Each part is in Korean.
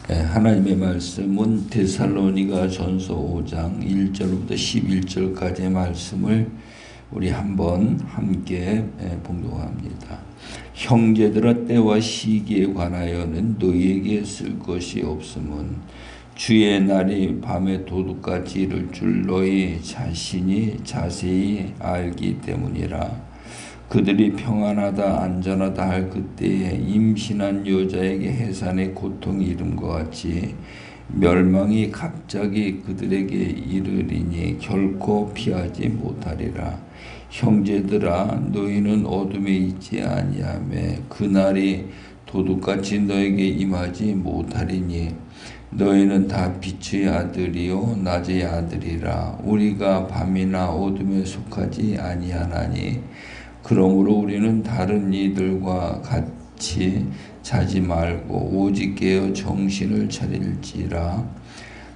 하나님의 말씀은 데살로니가 전서 5장 1절부터 11절까지의 말씀을 우리 한번 함께 봉독합니다. 형제들아, 때와 시기에 관하여는 너희에게 쓸 것이 없음은 주의 날이 밤에 도둑같이 이를 줄 너희 자신이 자세히 알기 때문이라. 그들이 평안하다 안전하다 할 그때에 임신한 여자에게 해산의 고통이 이름과 같이 멸망이 갑자기 그들에게 이르리니 결코 피하지 못하리라. 형제들아, 너희는 어둠에 있지 아니하며 그날이 도둑같이 너에게 임하지 못하리니 너희는 다 빛의 아들이요 낮의 아들이라. 우리가 밤이나 어둠에 속하지 아니하나니 그러므로 우리는 다른 이들과 같이 자지 말고 오직 깨어 정신을 차릴지라.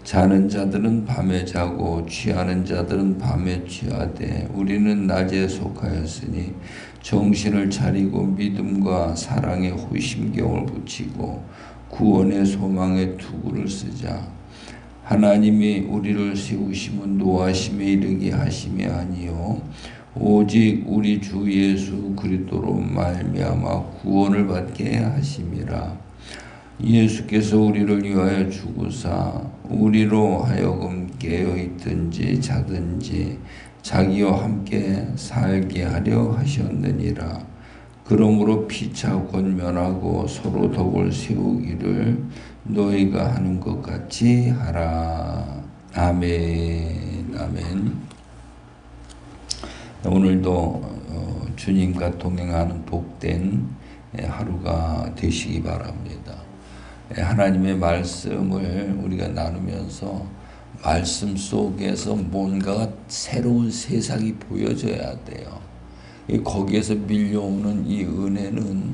자는 자들은 밤에 자고 취하는 자들은 밤에 취하되 우리는 낮에 속하였으니 정신을 차리고 믿음과 사랑에 호심경을 붙이고 구원의 소망에 투구를 쓰자. 하나님이 우리를 세우심은 노하심에 이르게 하심이 아니요 오직 우리 주 예수 그리스도로 말미암아 구원을 받게 하심이라. 예수께서 우리를 위하여 죽으사 우리로 하여금 깨어 있든지 자든지 자기와 함께 살게 하려 하셨느니라. 그러므로 피차 권면하고 서로 덕을 세우기를 너희가 하는 것 같이 하라. 아멘. 아멘. 오늘도 주님과 동행하는 복된 하루가 되시기 바랍니다. 하나님의 말씀을 우리가 나누면서 말씀 속에서 뭔가 새로운 세상이 보여져야 돼요. 거기에서 밀려오는 이 은혜는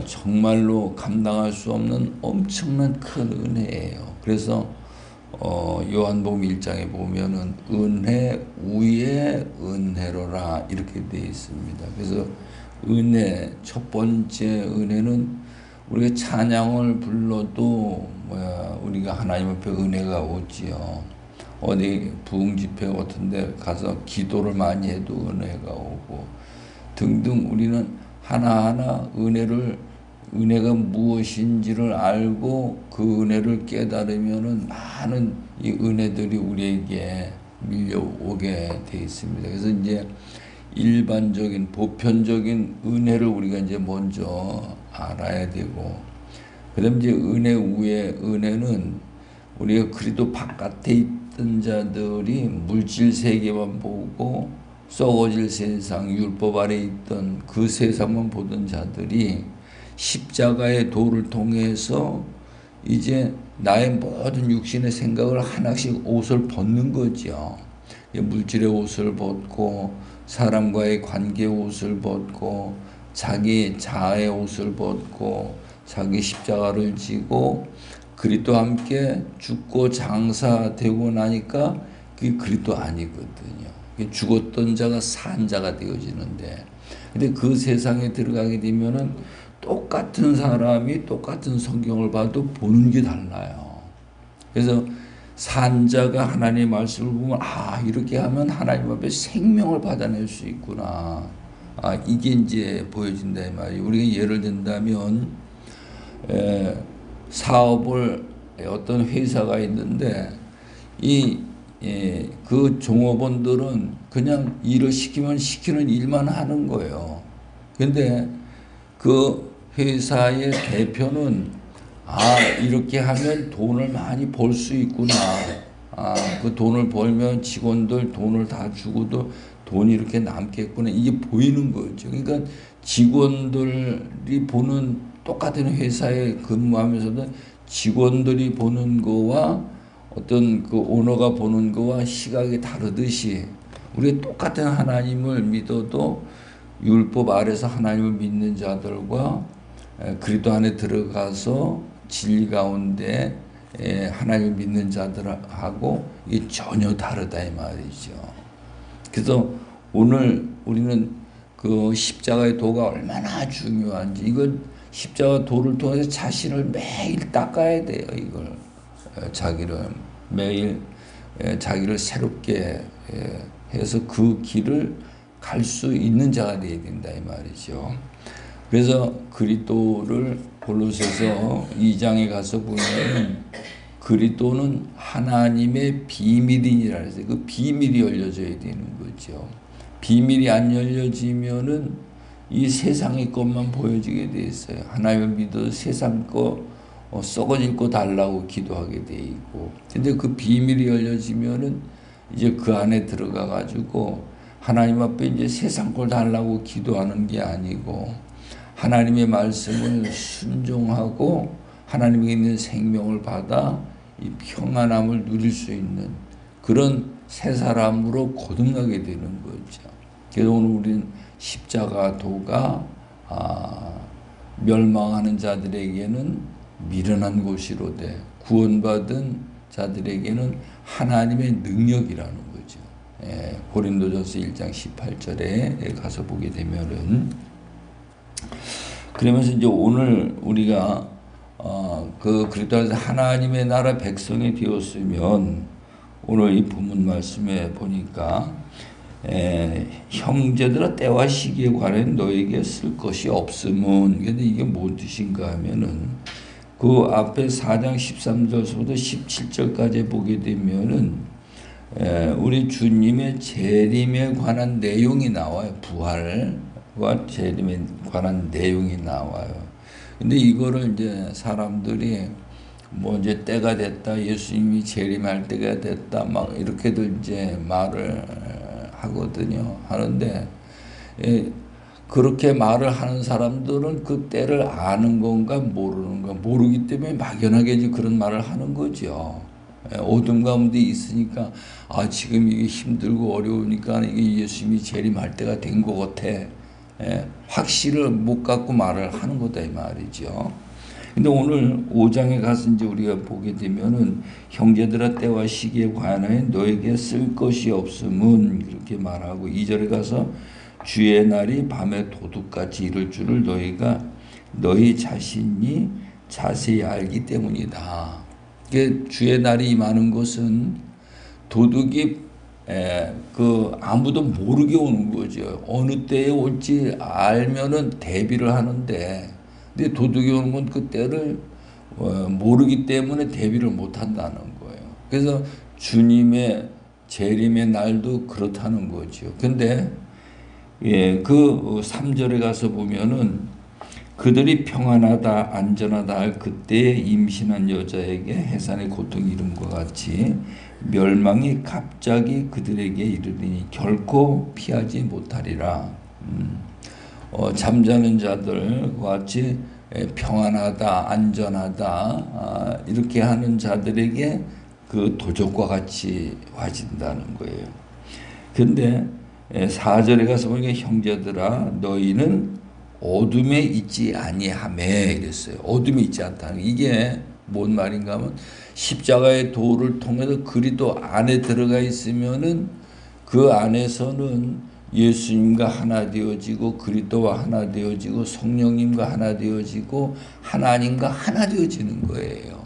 정말로 감당할 수 없는 엄청난 큰 은혜예요. 그래서 요한복음 1장에 보면은 은혜 위에 은혜로라 이렇게 되어 있습니다. 그래서 은혜, 첫 번째 은혜는 우리가 찬양을 불러도 우리가 하나님 앞에 은혜가 오지요. 어디 부흥 집회 같은 데 가서 기도를 많이 해도 은혜가 오고 등등. 우리는 하나하나 은혜가 무엇인지를 알고 그 은혜를 깨달으면은 많은 이 은혜들이 우리에게 밀려오게 되어 있습니다. 그래서 이제 일반적인 보편적인 은혜를 우리가 이제 먼저 알아야 되고, 그다음 이제 은혜 위에 은혜는 우리가 그리스도 바깥에 있던 자들이 물질 세계만 보고 썩어질 세상, 율법 아래 있던 그 세상만 보던 자들이 십자가의 도를 통해서 이제 나의 모든 육신의 생각을 하나씩 옷을 벗는 거죠. 물질의 옷을 벗고 사람과의 관계의 옷을 벗고 자기 자아의 옷을 벗고 자기 십자가를 지고 그리스도와 함께 죽고 장사되고 나니까 그게 그리스도 아니거든요. 죽었던 자가 산 자가 되어지는데, 근데 그 세상에 들어가게 되면은 똑같은 사람이 똑같은 성경을 봐도 보는 게 달라요. 그래서 산자가 하나님의 말씀을 보면 이렇게 하면 하나님 앞에 생명을 받아낼 수 있구나. 이게 이제 보여진다 이 말이에요. 우리가 예를 든다면 사업을 어떤 회사가 있는데 그 종업원들은 그냥 일을 시키면 시키는 일만 하는 거예요. 근데 그 회사의 대표는 이렇게 하면 돈을 많이 벌 수 있구나. 그 돈을 벌면 직원들 돈을 다 주고도 돈이 이렇게 남겠구나. 이게 보이는 거죠. 그러니까 직원들이 보는 똑같은 회사에 근무하면서도 직원들이 보는 거와 어떤 그 오너가 보는 거와 시각이 다르듯이 우리가 똑같은 하나님을 믿어도 율법 아래서 하나님을 믿는 자들과 그리스도 안에 들어가서 진리 가운데 하나님을 믿는 자들하고 이게 전혀 다르다 이 말이죠. 그래서 오늘 우리는 그 십자가의 도가 얼마나 중요한지, 이건 십자가 도를 통해서 자신을 매일 닦아야 돼요. 이걸 자기를 매일 자기를 새롭게 해서 그 길을 갈 수 있는 자가 되어야 된다 이 말이죠. 그래서 그리스도를 골로새서 2장에 가서 보면 그리스도는 하나님의 비밀이니라 해서 그 비밀이 열려져야 되는 거죠. 비밀이 안 열려지면은 이 세상의 것만 보여지게 돼 있어요. 하나님을 믿어도 세상 거 썩어질 거 달라고 기도하게 돼 있고, 근데 그 비밀이 열려지면은 이제 그 안에 들어가 가지고 하나님 앞에 이제 세상 걸 달라고 기도하는 게 아니고 하나님의 말씀을 순종하고 하나님께 있는 생명을 받아 이 평안함을 누릴 수 있는 그런 새 사람으로 거듭나게 되는 거죠. 그래서 오늘 우리는 십자가 도가 멸망하는 자들에게는 미련한 곳이로되 구원받은 자들에게는 하나님의 능력이라는 거죠. 고린도전서 1장 18절에 가서 보게 되면은, 그러면서 이제 오늘 우리가 그 그리스도에서 하나님의 나라 백성이 되었으면 오늘 이 본문 말씀에 보니까 형제들아 때와 시기에 관해 너에게 쓸 것이 없음은, 근데 이게 뭔 뜻인가 하면은 그 앞에 4장 13절부터 17절까지 보게 되면은 우리 주님의 재림에 관한 내용이 나와요. 부활과 재림에 관한 내용이 나와요. 근데 이거를 이제 사람들이 뭐 이제 때가 됐다, 예수님이 재림할 때가 됐다, 막 이렇게들 이제 말을 하거든요. 하는데 그렇게 말을 하는 사람들은 그 때를 아는 건가 모르는 건가, 모르기 때문에 막연하게 그런 말을 하는 거죠. 어둠 가운데 있으니까 지금 이게 힘들고 어려우니까 이게 예수님이 재림할 때가 된 것 같아. 확실을 못 갖고 말을 하는 거다 이 말이죠. 근데 오늘 5장에 가서 이제 우리가 보게 되면은 형제들아 때와 시기에 관하여 너에게 쓸 것이 없음은 그렇게 말하고, 2절에 가서 주의 날이 밤에 도둑같이 이를 줄을 너희가 너희 자신이 자세히 알기 때문이다. 주의 날이 임하는 것은 도둑이 아무도 모르게 오는 거죠. 어느 때에 올지 알면은 대비를 하는데, 근데 도둑이 오는 건 그 때를 모르기 때문에 대비를 못 한다는 거예요. 그래서 주님의 재림의 날도 그렇다는 거죠. 근데 그 3절에 가서 보면은 그들이 평안하다 안전하다 할 그때에 임신한 여자에게 해산의 고통이 이름과 같이 멸망이 갑자기 그들에게 이르리니 결코 피하지 못하리라. 잠자는 자들과 같이 평안하다 안전하다 이렇게 하는 자들에게 그 도적과 같이 와진다는 거예요. 근데 4절에 가서 보니까 형제들아 너희는 어둠에 있지 아니하매 이랬어요. 어둠에 있지 않다는, 이게 뭔 말인가 하면 십자가의 도를 통해서 그리스도 안에 들어가 있으면은 그 안에서는 예수님과 하나 되어지고 그리스도와 하나 되어지고 성령님과 하나 되어지고 하나님과 하나 되어지는 거예요.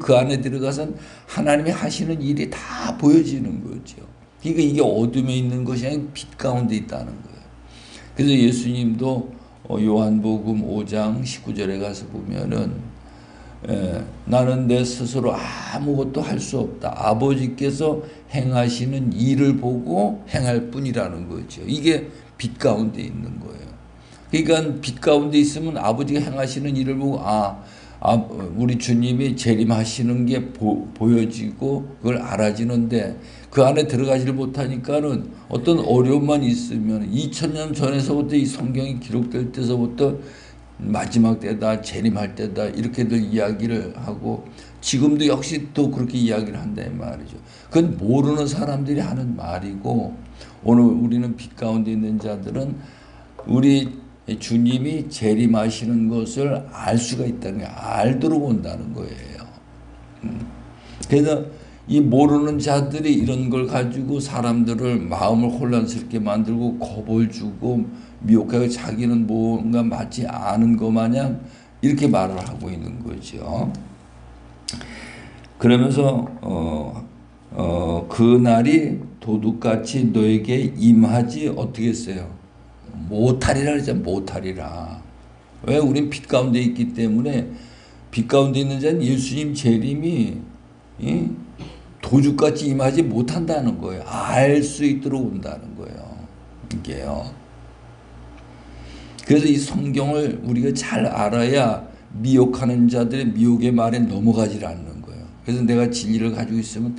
그 안에 들어가선 하나님이 하시는 일이 다 보여지는 거죠. 그러니까 이게 어둠에 있는 것이 아니라 빛 가운데 있다는 거예요. 그래서 예수님도 요한복음 5장 19절에 가서 보면은 나는 내 스스로 아무것도 할 수 없다. 아버지께서 행하시는 일을 보고 행할 뿐이라는 거죠. 이게 빛 가운데 있는 거예요. 그러니까 빛 가운데 있으면 아버지가 행하시는 일을 보고 우리 주님이 재림하시는 게 보여지고 그걸 알아지는데, 그 안에 들어가지를 못하니까는 어떤 어려움만 있으면 2000년 전에서부터 이 성경이 기록될 때서부터 마지막 때다 재림할 때다 이렇게들 이야기를 하고 지금도 역시 또 그렇게 이야기를 한다는 말이죠. 그건 모르는 사람들이 하는 말이고, 오늘 우리는 빛 가운데 있는 자들은 우리 주님이 재림하시는 것을 알 수가 있다는 거예요. 알도록 온다는 거예요. 그래서 이 모르는 자들이 이런 걸 가지고 사람들을 마음을 혼란스럽게 만들고 겁을 주고 미혹하고 자기는 뭔가 맞지 않은 것 마냥 이렇게 말을 하고 있는 거죠. 그러면서 그 날이 도둑같이 너에게 임하지 어떻게 했어요? 못하리라 그러잖아. 못하리라. 왜? 우린 빛 가운데 있기 때문에 빛 가운데 있는 자는 예수님 재림이 도둑같이 임하지 못한다는 거예요. 알 수 있도록 온다는 거예요. 이게요. 그래서 이 성경을 우리가 잘 알아야 미혹하는 자들의 미혹의 말에 넘어가지 않는 거예요. 그래서 내가 진리를 가지고 있으면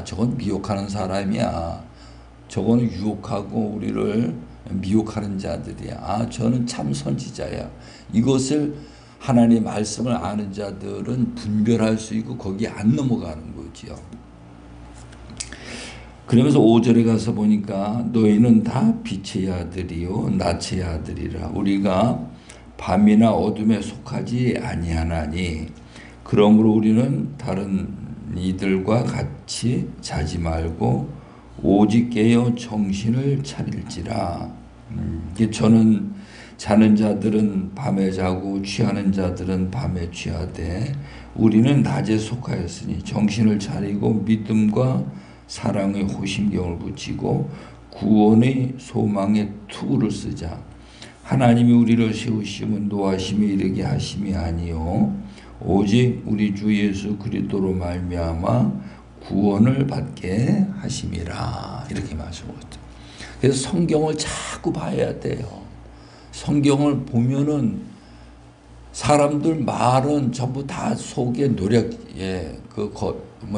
저건 미혹하는 사람이야. 저거는 유혹하고 우리를 미혹하는 자들이야. 저는 참 선지자야. 이것을 하나님의 말씀을 아는 자들은 분별할 수 있고 거기에 안 넘어가는 거지요. 그러면서 5절에 가서 보니까 너희는 다 빛의 아들이요 낯의 아들이라. 우리가 밤이나 어둠에 속하지 아니하나니 그러므로 우리는 다른 이들과 같이 자지 말고 오직 깨어 정신을 차릴지라. 저는 자는 자들은 밤에 자고 취하는 자들은 밤에 취하되 우리는 낮에 속하였으니 정신을 차리고 믿음과 사랑의 호심경을 붙이고 구원의 소망의 투구를 쓰자. 하나님이 우리를 세우심은 노하심에 이르게 하심이 아니요 오직 우리 주 예수 그리스도로 말미암아 구원을 받게 하심이라. 이렇게 말씀하셨죠. 그래서 성경을 자꾸 봐야 돼요. 성경을 보면은 사람들 말은 전부 다 속에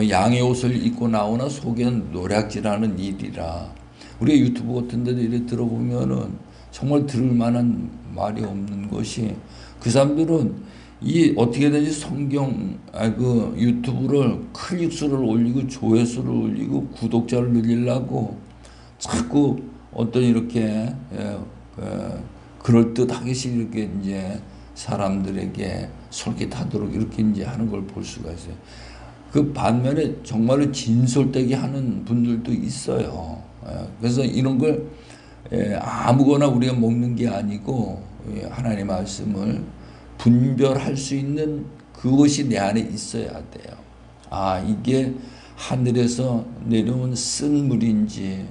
양의 옷을 입고 나오나 속에는 노략질하는 일이라. 우리가 유튜브 같은 데도 이렇게 들어보면은 정말 들을 만한 말이 없는 것이 그 사람들은 이 어떻게든지 성경 그 유튜브를 클릭수를 올리고 조회수를 올리고 구독자를 늘리려고 자꾸 어떤 이렇게 그럴듯하게 이렇게 이제 사람들에게 솔깃하도록 이렇게 이제 하는 걸 볼 수가 있어요. 그 반면에 정말로 진솔되게 하는 분들도 있어요. 그래서 이런 걸 아무거나 우리가 먹는 게 아니고 하나님의 말씀을 분별할 수 있는 그것이 내 안에 있어야 돼요. 이게 하늘에서 내려온 쓴 물인지,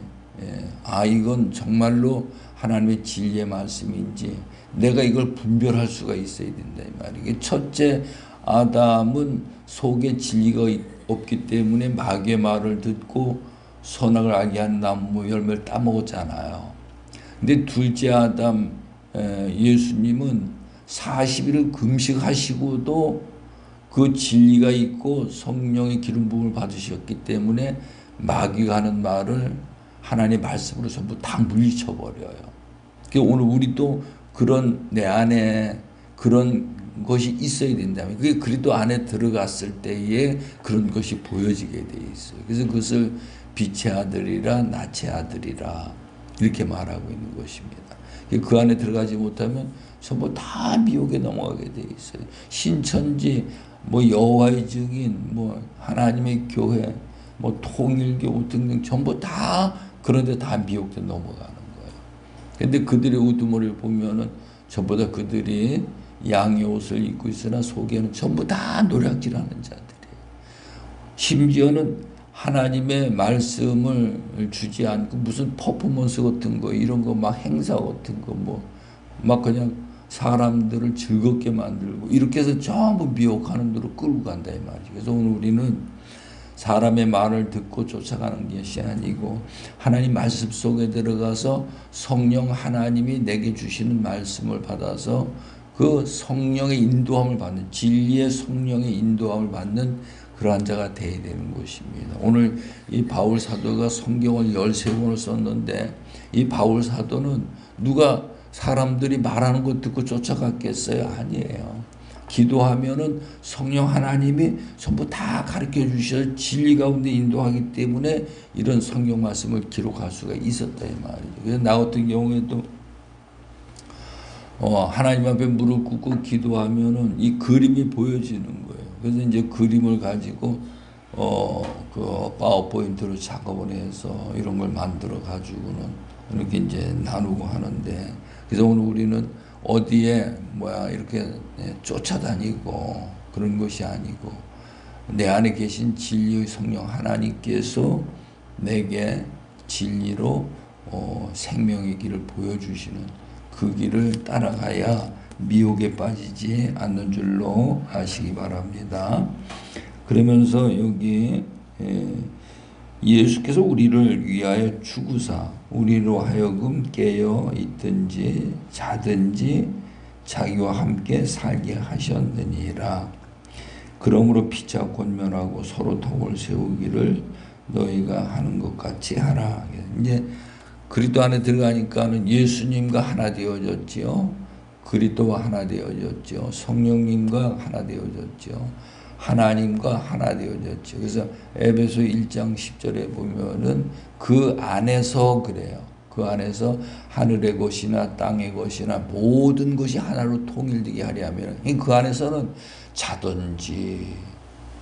이건 정말로 하나님의 진리의 말씀인지 내가 이걸 분별할 수가 있어야 된다 이 말이에요. 첫째 아담은 속에 진리가 없기 때문에 마귀의 말을 듣고 선악을 알게 하는 나무 열매를 따먹었잖아요. 근데 둘째 아담 예수님은 40일을 금식하시고도 그 진리가 있고 성령의 기름 부음을 받으셨기 때문에 마귀가 하는 말을 하나님의 말씀으로 전부 다 물리쳐 버려요. 오늘 우리도 그런 내 안에 그런 것이 있어야 된다면 그게 그리스도 안에 들어갔을 때에 그런 것이 보여지게 돼 있어요. 그래서 그것을 빛의 아들이라 낯의 아들이라 이렇게 말하고 있는 것입니다. 그 안에 들어가지 못하면 전부 다 미혹에 넘어가게 돼 있어요. 신천지, 여호와의 증인, 하나님의 교회, 통일교 등등 전부 다 그런데 다 미혹돼 넘어가는 거예요. 근데 그들의 우두머리를 보면은 전부 다 그들이 양의 옷을 입고 있으나 속에는 전부 다 노략질하는 자들이에요. 심지어는 하나님의 말씀을 주지 않고 무슨 퍼포먼스 같은 거 이런 거 막 행사 같은 거 막 그냥 사람들을 즐겁게 만들고 이렇게 해서 전부 미혹하는 대로 끌고 간다 이 말이죠. 그래서 오늘 우리는 사람의 말을 듣고 쫓아가는 것이 아니고 하나님 말씀 속에 들어가서 성령 하나님이 내게 주시는 말씀을 받아서 그 성령의 인도함을 받는 진리의 성령의 인도함을 받는 그러한 자가 되어야 되는 것입니다. 오늘 이 바울 사도가 성경을 13권을 썼는데 이 바울 사도는 누가 사람들이 말하는 것 듣고 쫓아갔겠어요? 아니에요. 기도하면은 성령 하나님이 전부 다 가르쳐 주셔서 진리 가운데 인도하기 때문에 이런 성경 말씀을 기록할 수가 있었다 이 말이죠. 그래서 나 같은 경우에도 하나님 앞에 무릎 꿇고 기도하면은 이 그림이 보여지는 거예요. 그래서 이제 그림을 가지고 그 파워포인트로 작업을 해서 이런 걸 만들어 가지고는 이렇게 이제 나누고 하는데, 그래서 오늘 우리는 어디에 이렇게 쫓아다니고 그런 것이 아니고 내 안에 계신 진리의 성령 하나님께서 내게 진리로 생명의 길을 보여주시는 그 길을 따라가야 미혹에 빠지지 않는 줄로 아시기 바랍니다. 그러면서 여기 예수께서 우리를 위하여 죽으사 우리로 하여금 깨어 있든지 자든지 자기와 함께 살게 하셨느니라. 그러므로 피차 권면하고 서로 덕을 세우기를 너희가 하는 것 같이 하라. 이제 그리스도 안에 들어가니까는 예수님과 하나 되어졌지요. 그리스도와 하나 되어졌죠. 성령님과 하나 되어졌죠. 하나님과 하나 되어졌죠. 그래서 에베소 1장 10절에 보면은 그 안에서 그래요. 그 안에서 하늘의 것이나 땅의 것이나 모든 것이 하나로 통일되게 하려 하면 그 안에서는 자든지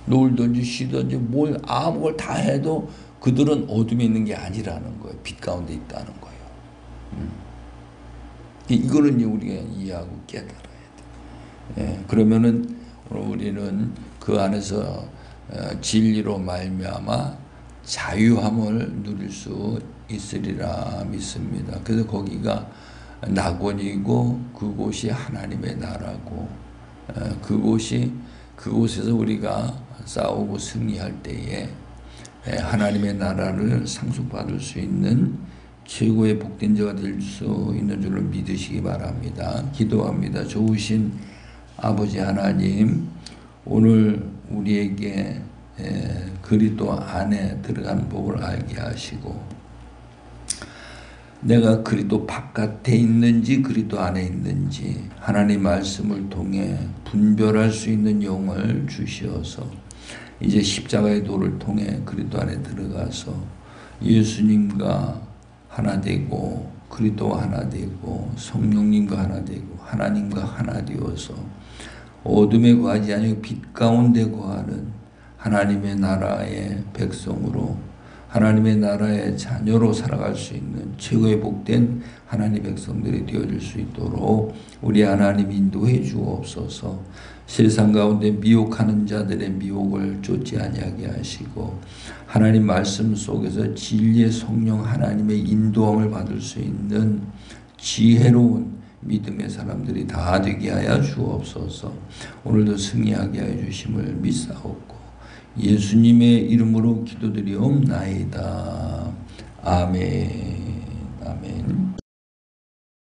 놀든지 쉬든지 아무 걸 다 해도 그들은 어둠에 있는 게 아니라는 거예요. 빛 가운데 있다는 거예요. 이거는 우리가 이해하고 깨달아야 돼. 그러면은 우리는 그 안에서 진리로 말미암아 자유함을 누릴 수 있으리라 믿습니다. 그래서 거기가 낙원이고 그곳이 하나님의 나라고 그곳에서 우리가 싸우고 승리할 때에 하나님의 나라를 상속받을 수 있는 최고의 복된 자가 될 수 있는 줄로 믿으시기 바랍니다. 기도합니다. 좋으신 아버지 하나님, 오늘 우리에게 그리스도 안에 들어간 복을 알게 하시고 내가 그리스도 바깥에 있는지 그리스도 안에 있는지 하나님 말씀을 통해 분별할 수 있는 영을 주시어서 이제 십자가의 도를 통해 그리스도 안에 들어가서 예수님과 하나 되고 그리스도와 하나 되고 성령님과 하나 되고 하나님과 하나 되어서 어둠에 거하지 아니고 빛 가운데 거하는 하나님의 나라의 백성으로 하나님의 나라의 자녀로 살아갈 수 있는 최고의 복된 하나님의 백성들이 되어줄 수 있도록 우리 하나님 인도해 주옵소서. 세상 가운데 미혹하는 자들의 미혹을 쫓지 아니하게 하시고 하나님 말씀 속에서 진리의 성령 하나님의 인도함을 받을 수 있는 지혜로운 믿음의 사람들이 다 되게 하여 주옵소서. 오늘도 승리하게 하여 주심을 믿사옵고 예수님의 이름으로 기도드리옵나이다. 아멘. 아멘.